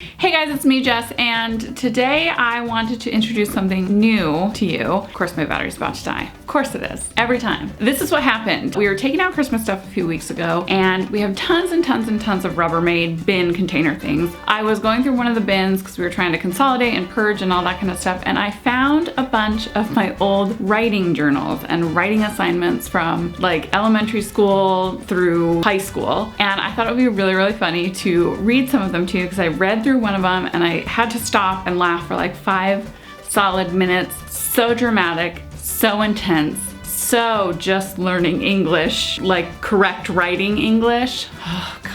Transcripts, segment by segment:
Hey guys, it's me, Jess, and today I wanted to introduce something new to you. Of course, my battery's about to die. Of course it is. Every time. This is what happened. We were taking out Christmas stuff a few weeks ago, and we have tons and tons and tons of Rubbermaid bin container things. I was going through one of the bins because we were trying to consolidate and purge and all that kind of stuff, and I found a bunch of my old writing journals and writing assignments from like elementary school through high school, and I thought it would be really, really funny to read some of them to you because I read through one of them and I had to stop and laugh for like 5 solid minutes. So dramatic, so intense, so just learning English, like correct writing English. Oh God.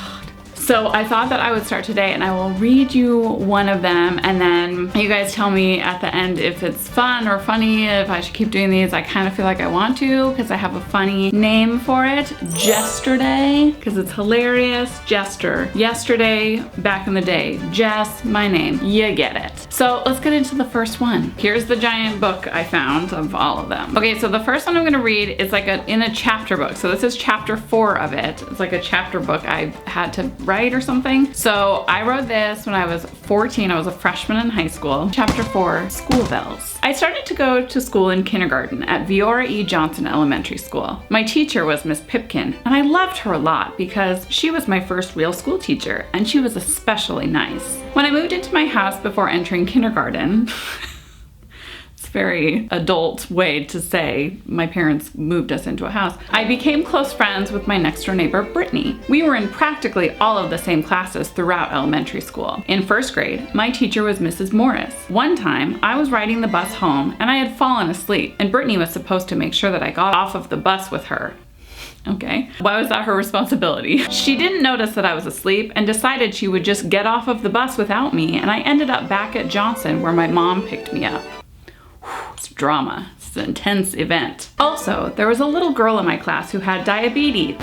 So I thought that I would start today and I will read you one of them and then you guys tell me at the end if it's fun or funny, if I should keep doing these. I kind of feel like I want to because I have a funny name for it. Jesterday, because it's hilarious. Jester. Yesterday, back in the day. Jess, my name. You get it. So let's get into the first one. Here's the giant book I found of all of them. Okay, so the first one I'm gonna read is like in a chapter book. So this is chapter 4 of it. It's like a chapter book I had to write or something. So I wrote this when I was 14. I was a freshman in high school. Chapter 4, School Bells. I started to go to school in kindergarten at Viora E. Johnson Elementary School. My teacher was Miss Pipkin, and I loved her a lot because she was my first real school teacher, and she was especially nice. When I moved into my house before entering kindergarten, very adult way to say my parents moved us into a house, I became close friends with my next door neighbor, Brittany. We were in practically all of the same classes throughout elementary school. In first grade, my teacher was Mrs. Morris. One time, I was riding the bus home and I had fallen asleep, and Brittany was supposed to make sure that I got off of the bus with her. Okay, why was that her responsibility? She didn't notice that I was asleep and decided she would just get off of the bus without me, and I ended up back at Johnson where my mom picked me up. It's drama. It's an intense event. Also, there was a little girl in my class who had diabetes.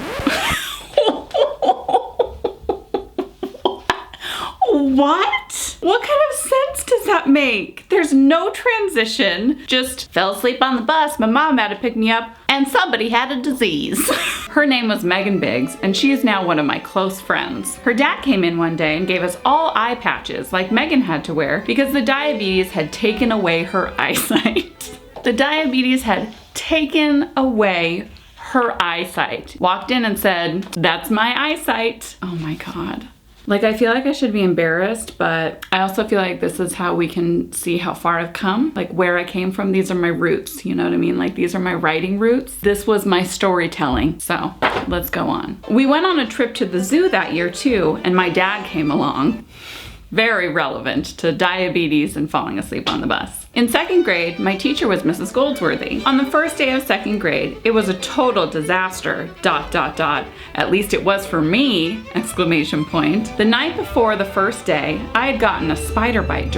What? What kind of sense does that make? There's no transition. Just fell asleep on the bus, my mom had to pick me up, and somebody had a disease. Her name was Megan Biggs, and she is now one of my close friends. Her dad came in one day and gave us all eye patches like Megan had to wear because the diabetes had taken away her eyesight. The diabetes had taken away her eyesight. Walked in and said, "That's my eyesight." Oh my God. Like, I feel like I should be embarrassed, but I also feel like this is how we can see how far I've come, like where I came from. These are my roots, you know what I mean? Like, these are my writing roots. This was my storytelling. So let's go on. We went on a trip to the zoo that year too, and my dad came along. Very relevant to diabetes and falling asleep on the bus. In second grade, my teacher was Mrs. Goldsworthy. On the first day of second grade, it was a total disaster, ... At least it was for me, ! The night before the first day, I had gotten a spider bite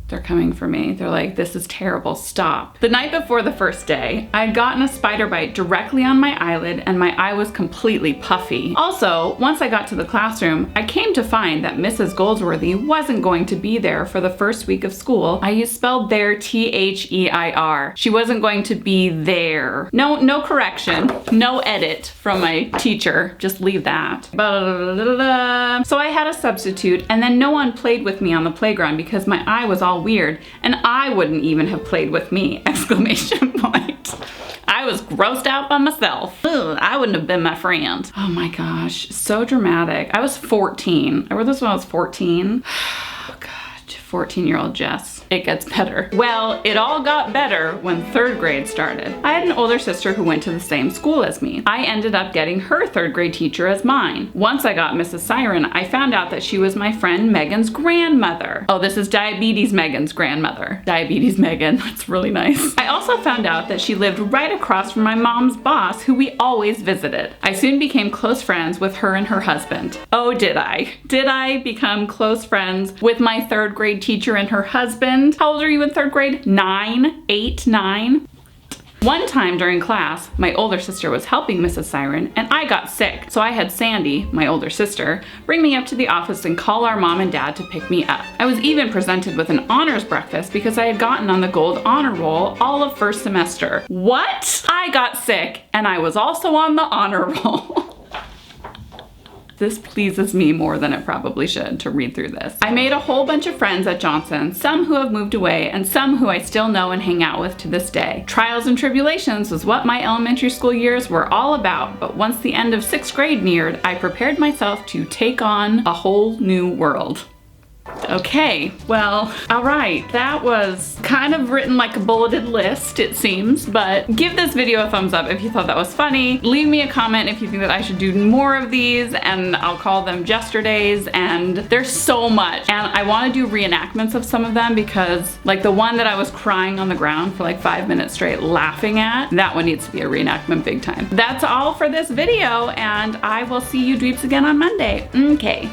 They're coming for me. They're like, this is terrible, stop. The night before the first day, I had gotten a spider bite directly on my eyelid and my eye was completely puffy. Also, once I got to the classroom, I came to find that Mrs. Goldsworthy wasn't going to be there for the first week of school. I used spelled there, T-H-E-I-R. She wasn't going to be there. No correction, no edit from my teacher, just leave that. So I had a substitute and then no one played with me on the playground because my eye was all weird, and I wouldn't even have played with me! I was grossed out by myself. Ugh, I wouldn't have been my friend. Oh my gosh, so dramatic. I was 14. I wrote this when I was 14. Oh God, 14-year-old Jess. It gets better. Well, it all got better when third grade started. I had an older sister who went to the same school as me. I ended up getting her third grade teacher as mine. Once I got Mrs. Siren, I found out that she was my friend Megan's grandmother. Oh, this is Diabetes Megan's grandmother. Diabetes Megan, that's really nice. I also found out that she lived right across from my mom's boss, who we always visited. I soon became close friends with her and her husband. Oh, did I? Did I become close friends with my third grade teacher and her husband? How old are you in third grade? 9? 8? 9? One time during class, my older sister was helping Mrs. Siren and I got sick. So I had Sandy, my older sister, bring me up to the office and call our mom and dad to pick me up. I was even presented with an honors breakfast because I had gotten on the gold honor roll all of first semester. What? I got sick and I was also on the honor roll. this pleases me more than it probably should to read through this. I made a whole bunch of friends at Johnson, some who have moved away and some who I still know and hang out with to this day. Trials and tribulations was what my elementary school years were all about, but once the end of 6th grade neared, I prepared myself to take on a whole new world. Okay, well, all right, that was kind of written like a bulleted list, it seems, but give this video a thumbs up if you thought that was funny. Leave me a comment if you think that I should do more of these, and I'll call them Yesterdays, and there's so much. And I want to do reenactments of some of them because, like, the one that I was crying on the ground for like 5 minutes straight laughing at, that one needs to be a reenactment big time. That's all for this video, and I will see you dweeps again on Monday. Okay.